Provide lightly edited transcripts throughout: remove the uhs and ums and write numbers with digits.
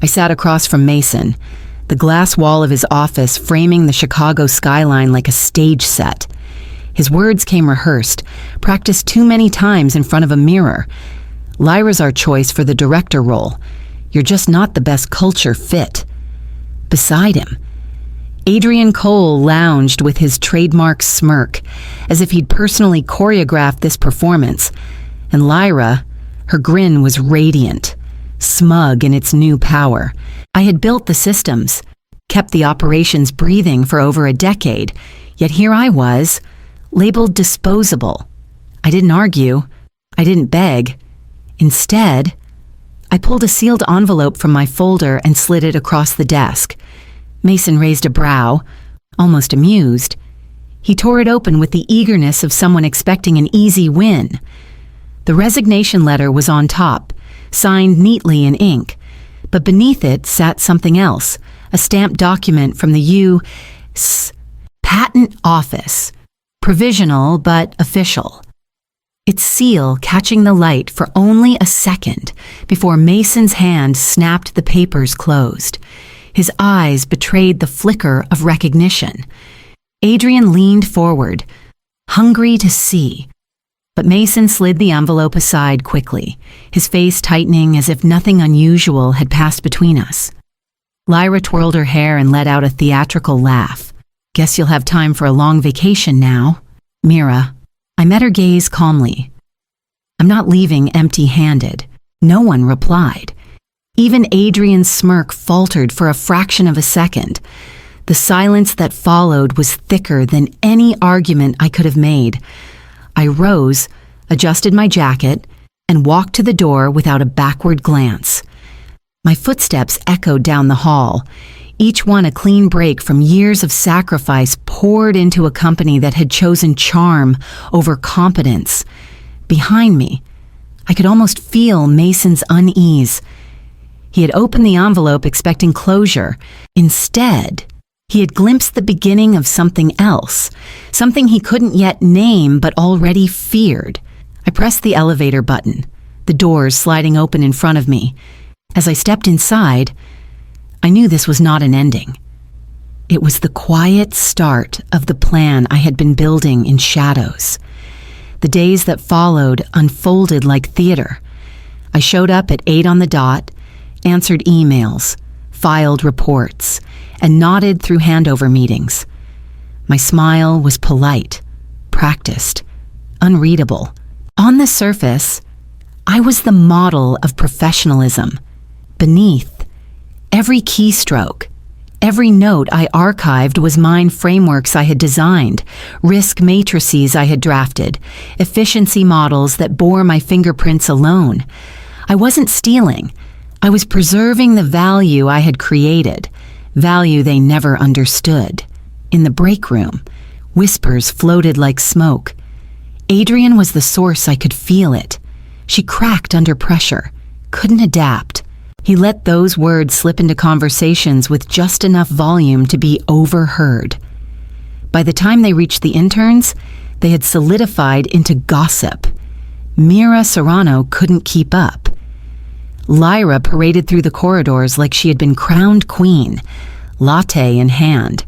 I sat across from Mason, the glass wall of his office framing the Chicago skyline like a stage set. His words came rehearsed, practiced too many times in front of a mirror. "Lyra's our choice for the director role. You're just not the best culture fit." Beside him, Adrian Cole lounged with his trademark smirk, as if he'd personally choreographed this performance. And Lyra, her grin was radiant, smug in its new power. I had built the systems, kept the operations breathing for over a decade, yet here I was, labeled disposable. I didn't argue. I didn't beg. Instead, I pulled a sealed envelope from my folder and slid it across the desk. Mason raised a brow, almost amused. He tore it open with the eagerness of someone expecting an easy win. The resignation letter was on top, signed neatly in ink, but beneath it sat something else, a stamped document from the U.S. Patent Office, provisional but official. Its seal catching the light for only a second before Mason's hand snapped the papers closed. His eyes betrayed the flicker of recognition. Adrian leaned forward, hungry to see. But Mason slid the envelope aside quickly, his face tightening as if nothing unusual had passed between us. Lyra twirled her hair and let out a theatrical laugh. "Guess you'll have time for a long vacation now." "Mira." I met her gaze calmly. "I'm not leaving empty-handed." No one replied. Even Adrian's smirk faltered for a fraction of a second. The silence that followed was thicker than any argument I could have made. I rose, adjusted my jacket, and walked to the door without a backward glance. My footsteps echoed down the hall, each one a clean break from years of sacrifice poured into a company that had chosen charm over competence. Behind me, I could almost feel Mason's unease. He had opened the envelope expecting closure. Instead, he had glimpsed the beginning of something else, something he couldn't yet name but already feared. I pressed the elevator button, the doors sliding open in front of me. As I stepped inside, I knew this was not an ending. It was the quiet start of the plan I had been building in shadows. The days that followed unfolded like theater. I showed up at 8 on the dot, answered emails, filed reports, and nodded through handover meetings. My smile was polite, practiced, unreadable. On the surface, I was the model of professionalism. Beneath, every keystroke, every note I archived was mine frameworks I had designed, risk matrices I had drafted, efficiency models that bore my fingerprints alone. I wasn't stealing. I was preserving the value I had created, value they never understood. In the break room, whispers floated like smoke. Adrian was the source. I could feel it. She cracked under pressure, couldn't adapt. He let those words slip into conversations with just enough volume to be overheard. By the time they reached the interns, they had solidified into gossip. Mira Serrano couldn't keep up. Lyra paraded through the corridors like she had been crowned queen, latte in hand,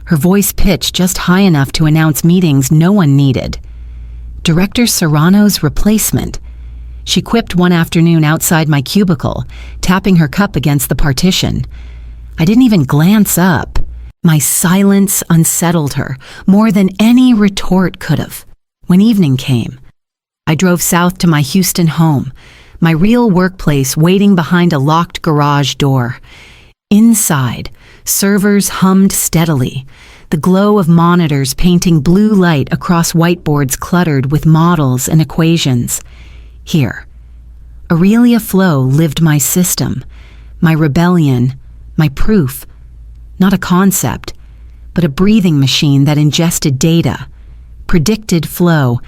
her voice pitched just high enough to announce meetings no one needed. Director Serrano's replacement. She quipped one afternoon outside my cubicle, tapping her cup against the partition. I didn't even glance up. My silence unsettled her more than any retort could have. When evening came, I drove south to my Houston home, my real workplace waiting behind a locked garage door. Inside, servers hummed steadily, the glow of monitors painting blue light across whiteboards cluttered with models and equations. Here, Aurelia Flo lived my system, my rebellion, my proof. Not a concept, but a breathing machine that ingested data, predicted flow,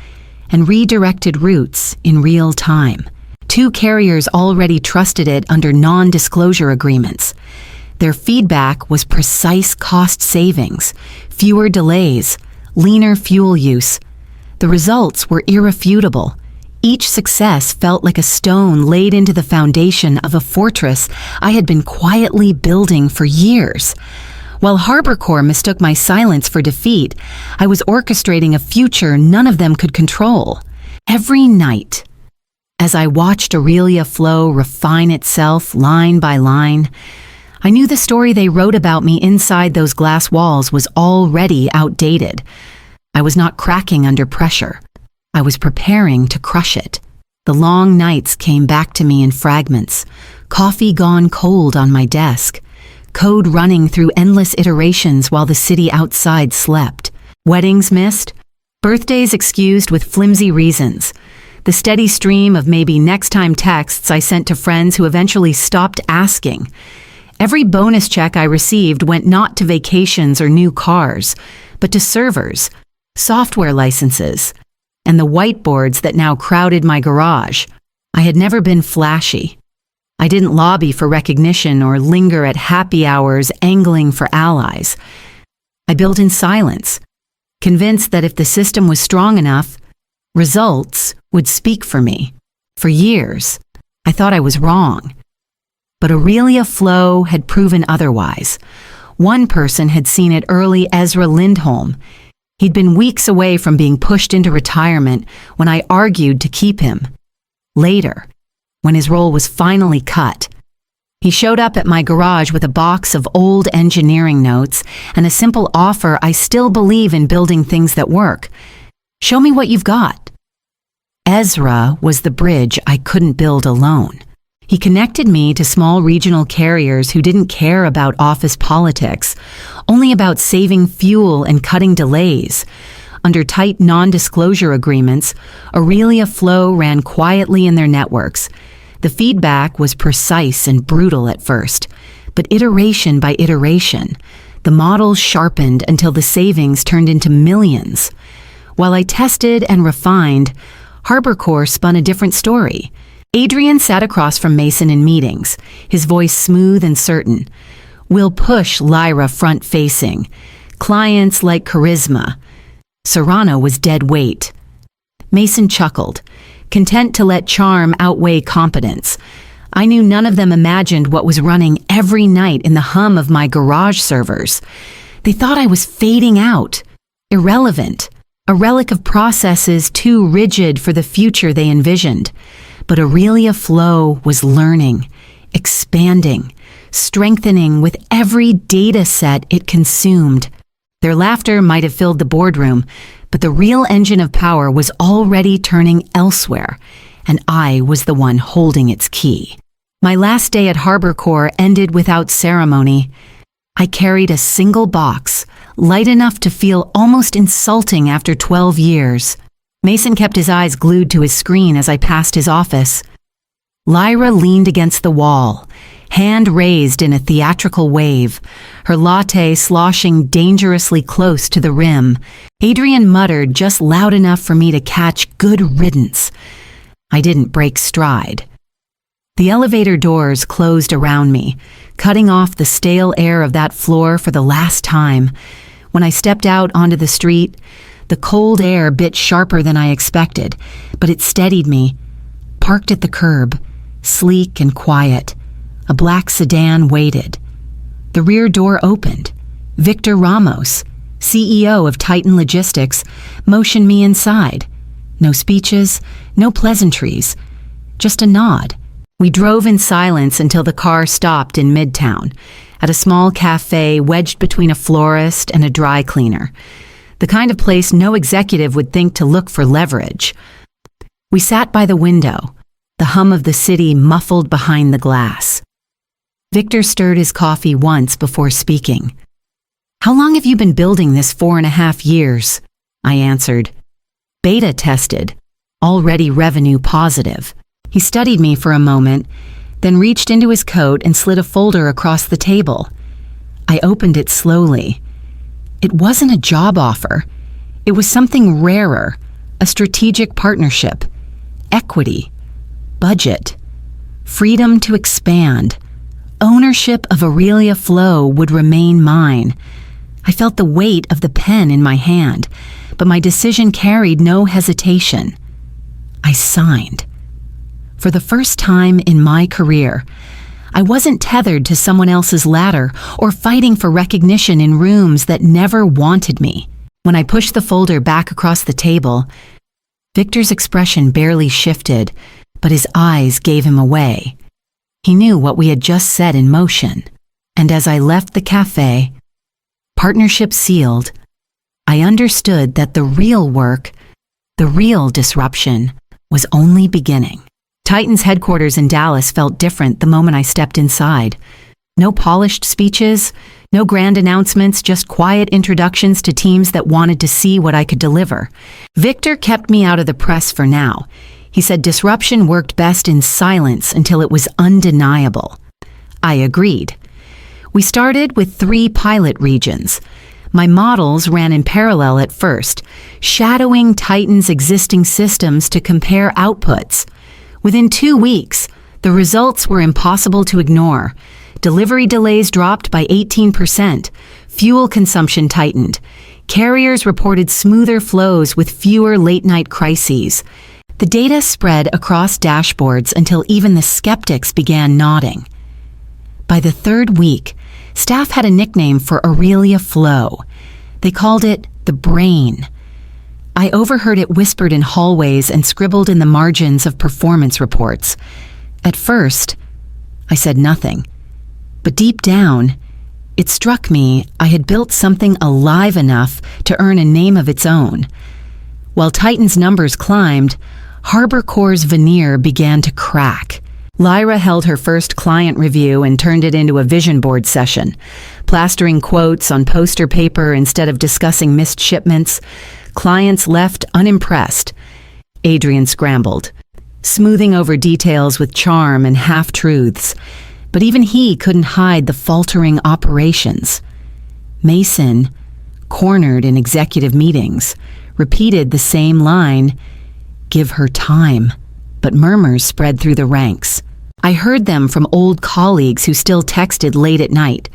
and redirected routes in real time. 2 carriers already trusted it under non-disclosure agreements. Their feedback was precise cost savings, fewer delays, leaner fuel use. The results were irrefutable, Each success felt like a stone laid into the foundation of a fortress I had been quietly building for years. While HarborCorp mistook my silence for defeat, I was orchestrating a future none of them could control. Every night, as I watched Aurelia Flow refine itself line by line, I knew the story they wrote about me inside those glass walls was already outdated. I was not cracking under pressure. I was preparing to crush it. The long nights came back to me in fragments, coffee gone cold on my desk, code running through endless iterations while the city outside slept, weddings missed, birthdays excused with flimsy reasons, the steady stream of maybe next time texts I sent to friends who eventually stopped asking. Every bonus check I received went not to vacations or new cars, but to servers, software licenses, and the whiteboards that now crowded my garage. I had never been flashy. I didn't lobby for recognition or linger at happy hours angling for allies. I built in silence, convinced that if the system was strong enough, results would speak for me. For years, I thought I was wrong. But Aurelia Flow had proven otherwise. One person had seen it early, Ezra Lindholm. He'd been weeks away from being pushed into retirement when I argued to keep him. Later, when his role was finally cut, he showed up at my garage with a box of old engineering notes and a simple offer: I still believe in building things that work. Show me what you've got. Ezra was the bridge I couldn't build alone. He connected me to small regional carriers who didn't care about office politics, only about saving fuel and cutting delays. Under tight non-disclosure agreements, Aurelia Flow ran quietly in their networks. The feedback was precise and brutal at first, but iteration by iteration, the model sharpened until the savings turned into millions. While I tested and refined, HarborCorp spun a different story. Adrian sat across from Mason in meetings, his voice smooth and certain. We'll push LYRA front-facing. Clients like charisma. Serrano was dead weight. Mason chuckled, content to let charm outweigh competence. I knew none of them imagined what was running every night in the hum of my garage servers. They thought I was fading out, irrelevant, a relic of processes too rigid for the future they envisioned. But Aurelia Flow was learning, expanding, strengthening with every data set it consumed. Their laughter might have filled the boardroom, but the real engine of power was already turning elsewhere, and I was the one holding its key. My last day at HarborCorp ended without ceremony. I carried a single box, light enough to feel almost insulting after 12 years. Mason kept his eyes glued to his screen as I passed his office. LYRA leaned against the wall, hand raised in a theatrical wave, her latte sloshing dangerously close to the rim. Adrian muttered just loud enough for me to catch good riddance. I didn't break stride. The elevator doors closed around me, cutting off the stale air of that floor for the last time. When I stepped out onto the street, the cold air bit sharper than I expected, but it steadied me. Parked at the curb, sleek and quiet, a black sedan waited. The rear door opened. Victor Ramos, CEO of Titan Logistics, motioned me inside. No speeches, no pleasantries, just a nod. We drove in silence until the car stopped in Midtown, at a small cafe wedged between a florist and a dry cleaner. The kind of place no executive would think to look for leverage. We sat by the window, the hum of the city muffled behind the glass. Victor stirred his coffee once before speaking. How long have you been building this 4.5 years? I answered. Beta tested, already revenue positive. He studied me for a moment, then reached into his coat and slid a folder across the table. I opened it slowly. It wasn't a job offer. It was something rarer, a strategic partnership, equity, budget, freedom to expand. Ownership of Aurelia Flow would remain mine. I felt the weight of the pen in my hand, but my decision carried no hesitation. I signed. For the first time in my career, I wasn't tethered to someone else's ladder or fighting for recognition in rooms that never wanted me. When I pushed the folder back across the table, Victor's expression barely shifted, but his eyes gave him away. He knew what we had just set in motion, and as I left the cafe, partnership sealed, I understood that the real work, the real disruption, was only beginning. Titan's headquarters in Dallas felt different the moment I stepped inside. No polished speeches, no grand announcements, just quiet introductions to teams that wanted to see what I could deliver. Victor kept me out of the press for now. He said disruption worked best in silence until it was undeniable. I agreed. We started with 3 pilot regions. My models ran in parallel at first, shadowing Titan's existing systems to compare outputs. Within 2 weeks, the results were impossible to ignore. Delivery delays dropped by 18%. Fuel consumption tightened. Carriers reported smoother flows with fewer late-night crises. The data spread across dashboards until even the skeptics began nodding. By the 3rd week, staff had a nickname for Aurelia Flow. They called it the brain. I overheard it whispered in hallways and scribbled in the margins of performance reports. At first, I said nothing. But deep down, it struck me I had built something alive enough to earn a name of its own. While Titan's numbers climbed, Harbor Corps' veneer began to crack. LYRA held her first client review and turned it into a vision board session, plastering quotes on poster paper instead of discussing missed shipments. Clients left unimpressed. Adrian scrambled, smoothing over details with charm and half-truths. But even he couldn't hide the faltering operations. Mason, cornered in executive meetings, repeated the same line, "Give her time," but murmurs spread through the ranks. I heard them from old colleagues who still texted late at night.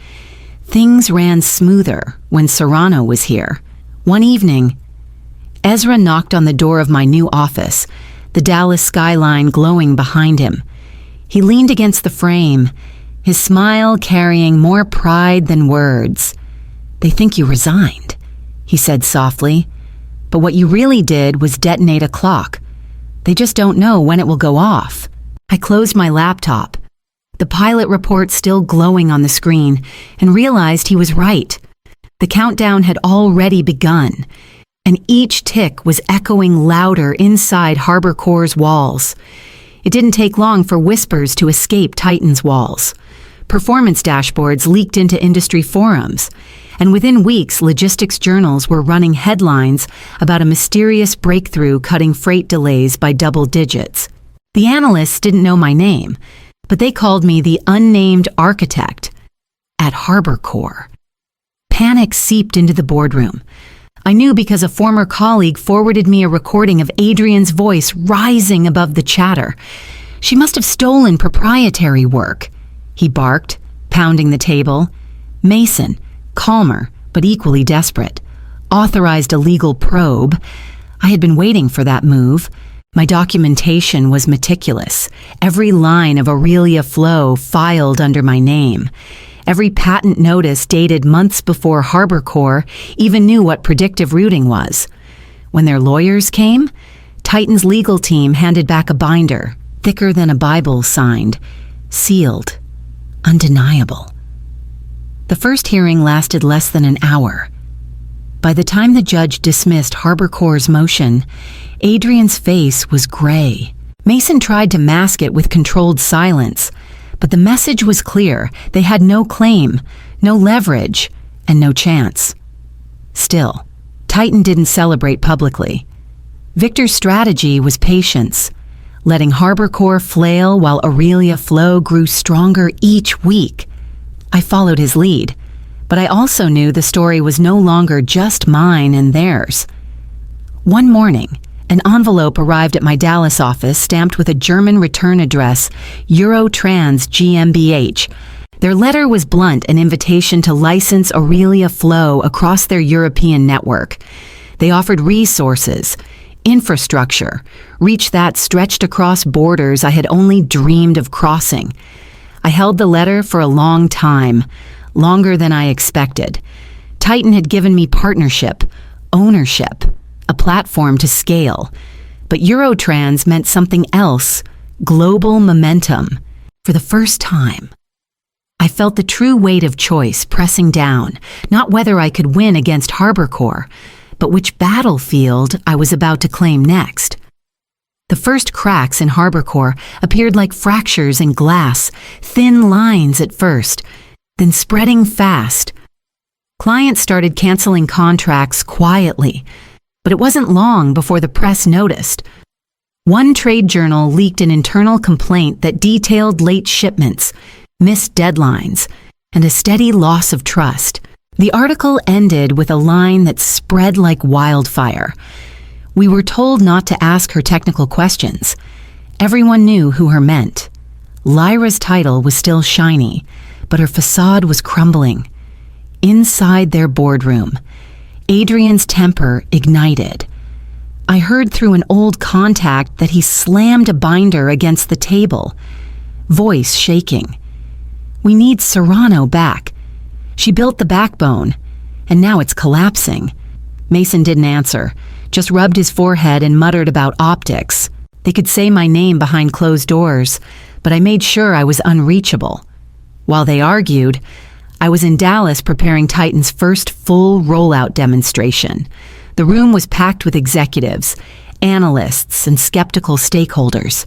Things ran smoother when Serrano was here. One evening, Ezra knocked on the door of my new office, the Dallas skyline glowing behind him. He leaned against the frame, his smile carrying more pride than words. "They think you resigned," he said softly, "but what you really did was detonate a clock. They just don't know when it will go off." I closed my laptop, the pilot report still glowing on the screen, and realized he was right. The countdown had already begun, and each tick was echoing louder inside Harbor Corps' walls. It didn't take long for whispers to escape Titan's walls. Performance dashboards leaked into industry forums, and within weeks, logistics journals were running headlines about a mysterious breakthrough cutting freight delays by double digits. The analysts didn't know my name, but they called me the unnamed architect at Harbor Corps. Panic seeped into the boardroom. I knew because a former colleague forwarded me a recording of Adrian's voice rising above the chatter. She must have stolen proprietary work. He barked, pounding the table. Mason, calmer but equally desperate, authorized a legal probe. I had been waiting for that move. My documentation was meticulous. Every line of Aurelia Flow filed under my name. Every patent notice dated months before Harbor Corps even knew what predictive routing was. When their lawyers came, Titan's legal team handed back a binder, thicker than a Bible, signed, sealed, undeniable. The first hearing lasted less than an hour. By the time the judge dismissed Harbor Corps' motion, Adrian's face was gray. Mason tried to mask it with controlled silence, but the message was clear. They had no claim, no leverage, and no chance. Still, Titan didn't celebrate publicly. Victor's strategy was patience, letting Harbor Corps flail while Aurelia Flow grew stronger each week. I followed his lead, but I also knew the story was no longer just mine and theirs. One morning, an envelope arrived at my Dallas office stamped with a German return address, Eurotrans GmbH. Their letter was blunt, an invitation to license Aurelia Flow across their European network. They offered resources, infrastructure, reach that stretched across borders I had only dreamed of crossing. I held the letter for a long time, longer than I expected. Titan had given me partnership, ownership, a platform to scale. But Eurotrans meant something else, global momentum. For the first time, I felt the true weight of choice pressing down, not whether I could win against HarborCorp, but which battlefield I was about to claim next. The first cracks in HarborCorp appeared like fractures in glass, thin lines at first, then spreading fast. Clients started canceling contracts quietly, but it wasn't long before the press noticed. One trade journal leaked an internal complaint that detailed late shipments, missed deadlines, and a steady loss of trust. The article ended with a line that spread like wildfire. We were told not to ask her technical questions. Everyone knew who her meant. LYRA's title was still shiny, but her facade was crumbling. Inside their boardroom, Adrian's temper ignited. I heard through an old contact that he slammed a binder against the table, voice shaking. We need Serrano back. She built the backbone, and now it's collapsing. Mason didn't answer, just rubbed his forehead and muttered about optics. They could say my name behind closed doors, but I made sure I was unreachable. While they argued, I was in Dallas preparing Titan's first full rollout demonstration. The room was packed with executives, analysts, and skeptical stakeholders.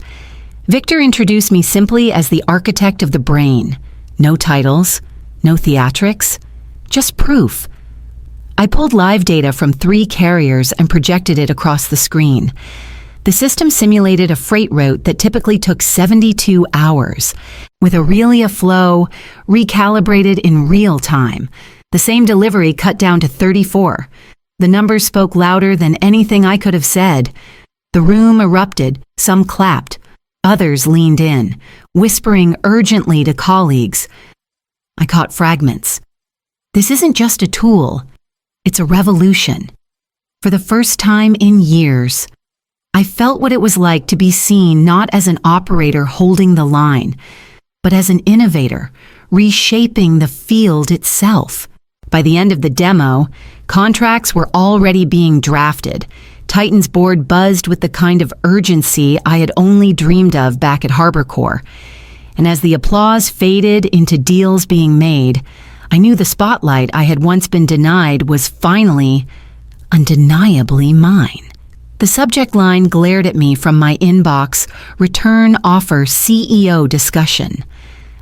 Victor introduced me simply as the architect of the brain. No titles, no theatrics, just proof. I pulled live data from 3 carriers and projected it across the screen. The system simulated a freight route that typically took 72 hours, with Aurelia flow recalibrated in real time. The same delivery cut down to 34. The numbers spoke louder than anything I could have said. The room erupted, some clapped, others leaned in, whispering urgently to colleagues. I caught fragments. This isn't just a tool, it's a revolution. For the first time in years, I felt what it was like to be seen not as an operator holding the line, but as an innovator, reshaping the field itself. By the end of the demo, contracts were already being drafted. Titan's board buzzed with the kind of urgency I had only dreamed of back at HarborCorp. And as the applause faded into deals being made, I knew the spotlight I had once been denied was finally, undeniably mine. The subject line glared at me from my inbox, return offer CEO discussion.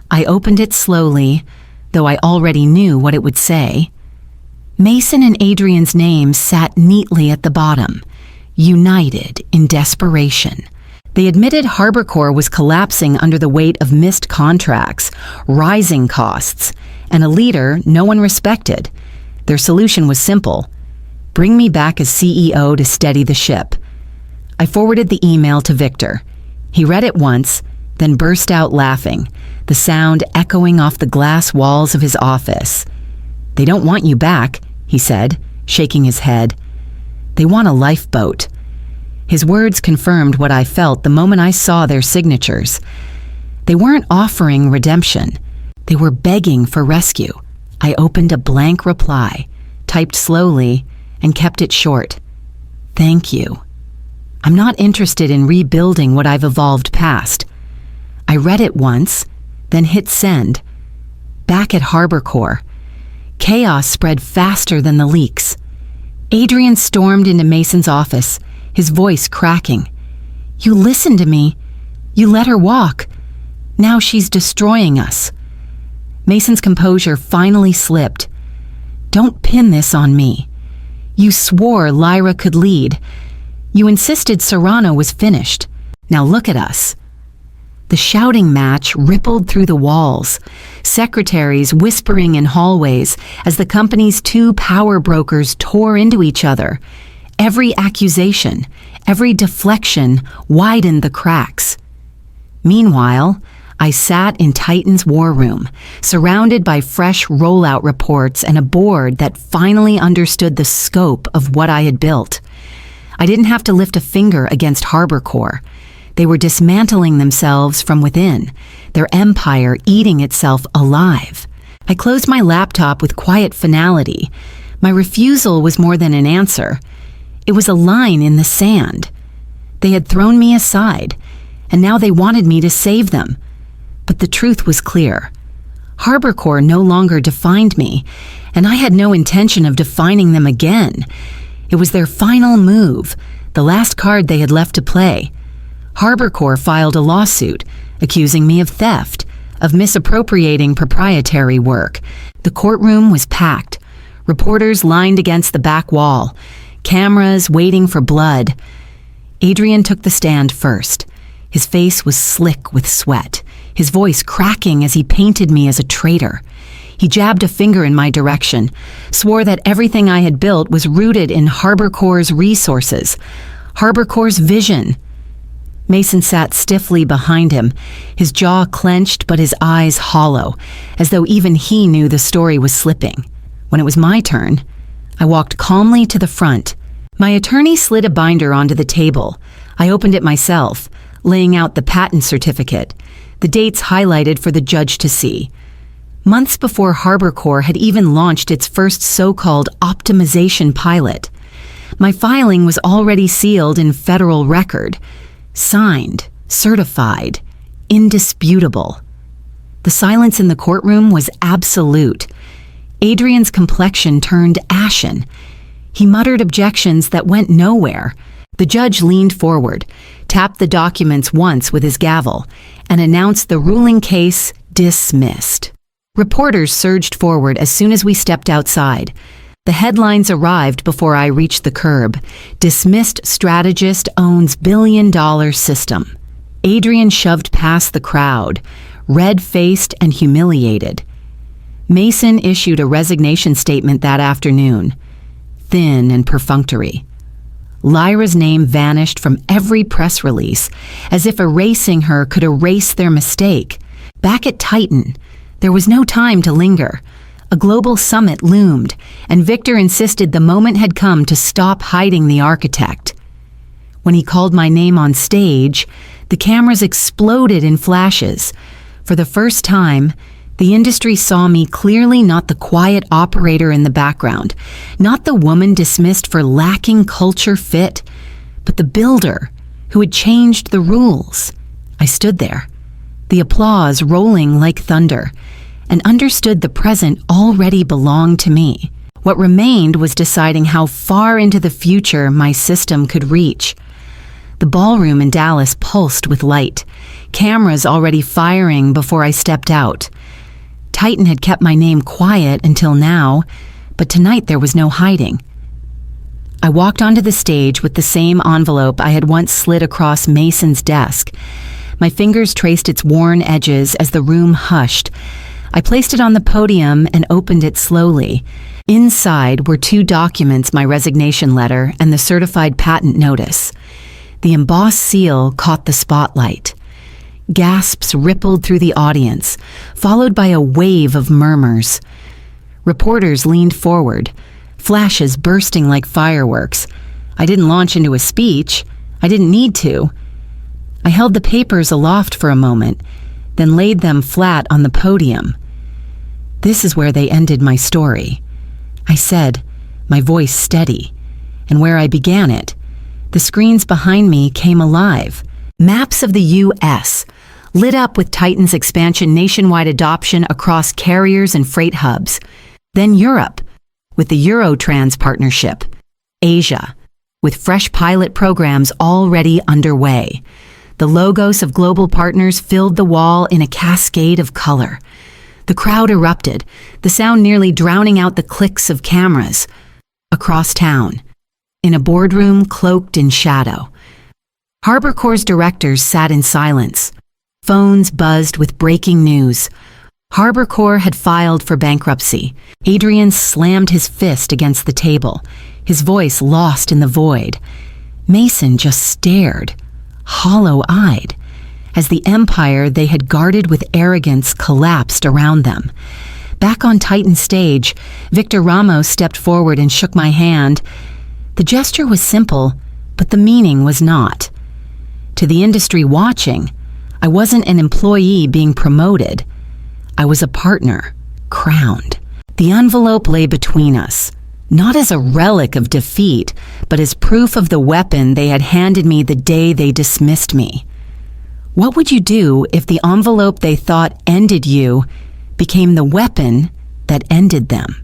I opened it slowly, though I already knew what it would say. Mason and Adrian's names sat neatly at the bottom, united in desperation. They admitted HarborCorp was collapsing under the weight of missed contracts, rising costs, and a leader no one respected. Their solution was simple: bring me back as CEO to steady the ship. I forwarded the email to Victor. He read it once, then burst out laughing, the sound echoing off the glass walls of his office. They don't want you back, he said, shaking his head. They want a lifeboat. His words confirmed what I felt the moment I saw their signatures. They weren't offering redemption. They were begging for rescue. I opened a blank reply, typed slowly, and kept it short. Thank you. I'm not interested in rebuilding what I've evolved past. I read it once, then hit send. Back at HarborCorp, chaos spread faster than the leaks. Adrian stormed into Mason's office, his voice cracking. You listened to me. You let her walk. Now she's destroying us. Mason's composure finally slipped. Don't pin this on me. You swore LYRA could lead. You insisted Serrano was finished. Now look at us. The shouting match rippled through the walls, secretaries whispering in hallways as the company's 2 power brokers tore into each other. Every accusation, every deflection widened the cracks. Meanwhile, I sat in Titan's war room, surrounded by fresh rollout reports and a board that finally understood the scope of what I had built. I didn't have to lift a finger against Harbor Corps. They were dismantling themselves from within, their empire eating itself alive. I closed my laptop with quiet finality. My refusal was more than an answer. It was a line in the sand. They had thrown me aside, and now they wanted me to save them. But the truth was clear. Harbor Corps no longer defined me, and I had no intention of defining them again. It was their final move, the last card they had left to play. Harbor Corps filed a lawsuit, accusing me of theft, of misappropriating proprietary work. The courtroom was packed. Reporters lined against the back wall, cameras waiting for blood. Adrian took the stand first. His face was slick with sweat, his voice cracking as he painted me as a traitor. He jabbed a finger in my direction, swore that everything I had built was rooted in Harbor Corps' resources, Harbor Corps' vision. Mason sat stiffly behind him, his jaw clenched but his eyes hollow, as though even he knew the story was slipping. When it was my turn, I walked calmly to the front. My attorney slid a binder onto the table. I opened it myself, laying out the patent certificate, the dates highlighted for the judge to see. Months before Harbor Corps had even launched its first so-called optimization pilot. My filing was already sealed in federal record, signed, certified, indisputable. The silence in the courtroom was absolute. Adrian's complexion turned ashen. He muttered objections that went nowhere. The judge leaned forward, tapped the documents once with his gavel, and announced the ruling case dismissed. Reporters surged forward as soon as we stepped outside. The headlines arrived before I reached the curb. Dismissed strategist owns billion-dollar system. Adrian shoved past the crowd, red-faced and humiliated. Mason issued a resignation statement that afternoon, thin and perfunctory. LYRA's name vanished from every press release, as if erasing her could erase their mistake. Back at Titan, there was no time to linger. A global summit loomed, and Victor insisted the moment had come to stop hiding the architect. When he called my name on stage, the cameras exploded in flashes. For the first time, the industry saw me clearly, not the quiet operator in the background, not the woman dismissed for lacking culture fit, but the builder who had changed the rules. I stood there, the applause rolling like thunder, and understood the present already belonged to me. What remained was deciding how far into the future my system could reach. The ballroom in Dallas pulsed with light, cameras already firing before I stepped out. Titan had kept my name quiet until now, but tonight there was no hiding. I walked onto the stage with the same envelope I had once slid across Mason's desk. My fingers traced its worn edges as the room hushed. I placed it on the podium and opened it slowly. Inside were 2 documents, my resignation letter and the certified patent notice. The embossed seal caught the spotlight. Gasps rippled through the audience, followed by a wave of murmurs. Reporters leaned forward, flashes bursting like fireworks. I didn't launch into a speech. I didn't need to. I held the papers aloft for a moment, then laid them flat on the podium. This is where they ended my story, I said, my voice steady, and where I began it. The screens behind me came alive. Maps of the U.S., lit up with Titan's expansion, nationwide adoption across carriers and freight hubs. Then Europe, with the Eurotrans partnership. Asia, with fresh pilot programs already underway. The logos of global partners filled the wall in a cascade of color. The crowd erupted, the sound nearly drowning out the clicks of cameras. Across town, in a boardroom cloaked in shadow, Harbor Corps' directors sat in silence. Phones buzzed with breaking news. Harbor Corps had filed for bankruptcy. Adrian slammed his fist against the table, his voice lost in the void. Mason just stared, hollow-eyed, as the empire they had guarded with arrogance collapsed around them. Back on Titan's stage, Victor Ramos stepped forward and shook my hand. The gesture was simple, but the meaning was not. To the industry watching, I wasn't an employee being promoted. I was a partner, crowned. The envelope lay between us, not as a relic of defeat, but as proof of the weapon they had handed me the day they dismissed me. What would you do if the envelope they thought ended you became the weapon that ended them?